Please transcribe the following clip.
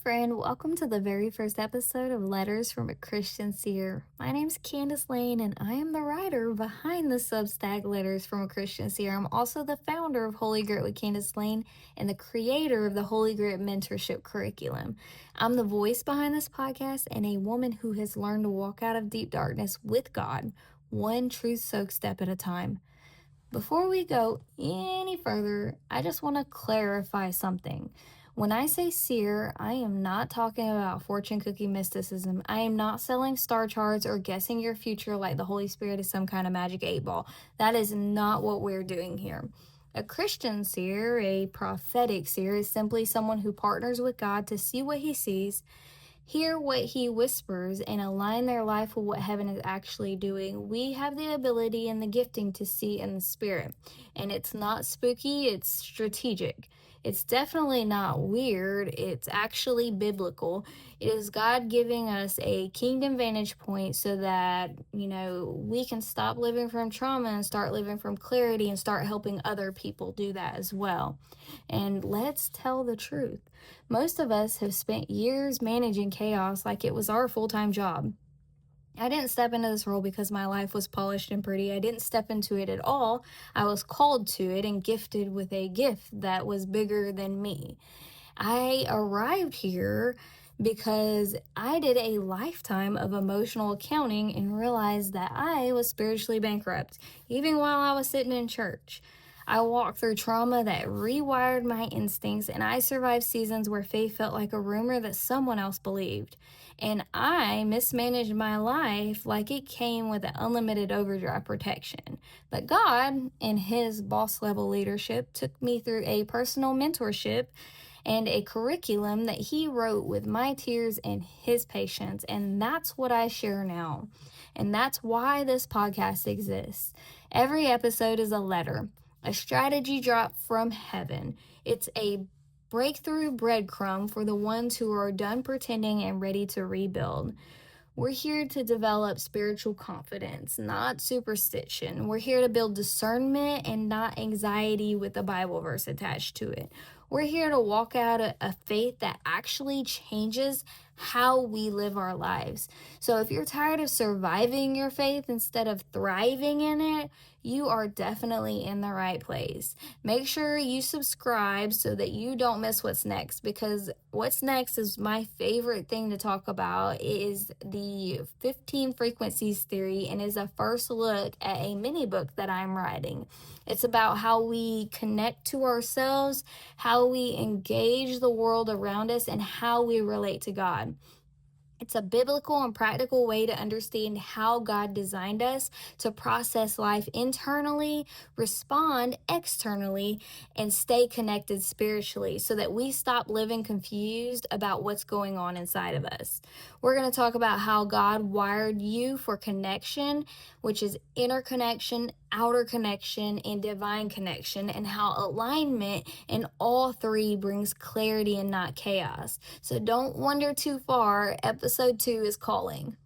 friend. Welcome to the very first episode of Letters from a Christian Seer. My name's Candace Lane, and I am the writer behind the Substack Letters from a Christian Seer. I'm also the founder of Holy Grit with Candace Lane and the creator of the Holy Grit Mentorship Curriculum. I'm the voice behind this podcast and a woman who has learned to walk out of deep darkness with God, one truth-soaked step at a time. Before we go any further, I just want to clarify something. When I say seer, I am not talking about fortune cookie mysticism. I am not selling star charts or guessing your future like the Holy Spirit is some kind of magic 8-ball. That is not what we're doing here. A Christian seer, a prophetic seer, is simply someone who partners with God to see what he sees, hear what he whispers, and align their life with what heaven is actually doing. We have the ability and the gifting to see in the spirit, and it's not spooky, it's strategic. It's definitely not weird, it's actually biblical. It is God giving us a kingdom vantage point so that, we can stop living from trauma and start living from clarity and start helping other people do that as well. And let's tell the truth. Most of us have spent years managing chaos like it was our full-time job. I didn't step into this role because my life was polished and pretty. I didn't step into it at all. I was called to it and gifted with a gift that was bigger than me. I arrived here because I did a lifetime of emotional accounting and realized that I was spiritually bankrupt, even while I was sitting in church. I walked through trauma that rewired my instincts, and I survived seasons where faith felt like a rumor that someone else believed. And I mismanaged my life like it came with an unlimited overdrive protection. But God, in His boss level leadership, took me through a personal mentorship and a curriculum that He wrote with my tears and His patience. And that's what I share now. And that's why this podcast exists. Every episode is a letter, a strategy drop from heaven. It's a breakthrough breadcrumb for the ones who are done pretending and ready to rebuild. We're here to develop spiritual confidence, not superstition. We're here to build discernment and not anxiety with a Bible verse attached to it. We're here to walk out a faith that actually changes how we live our lives. So if you're tired of surviving your faith instead of thriving in it, you are definitely in the right place. Make sure you subscribe so that you don't miss what's next, because what's next is my favorite thing to talk about. It is the 15 frequencies theory and is a first look at a mini book that I'm writing. It's about how we connect to ourselves, how we engage the world around us, and how we relate to God. It's a biblical and practical way to understand how God designed us to process life internally, respond externally, and stay connected spiritually so that we stop living confused about what's going on inside of us. We're going to talk about how God wired you for connection, which is inner connection, outer connection, and divine connection, and how alignment in all three brings clarity and not chaos. So don't wander too far. Episode 2 is calling.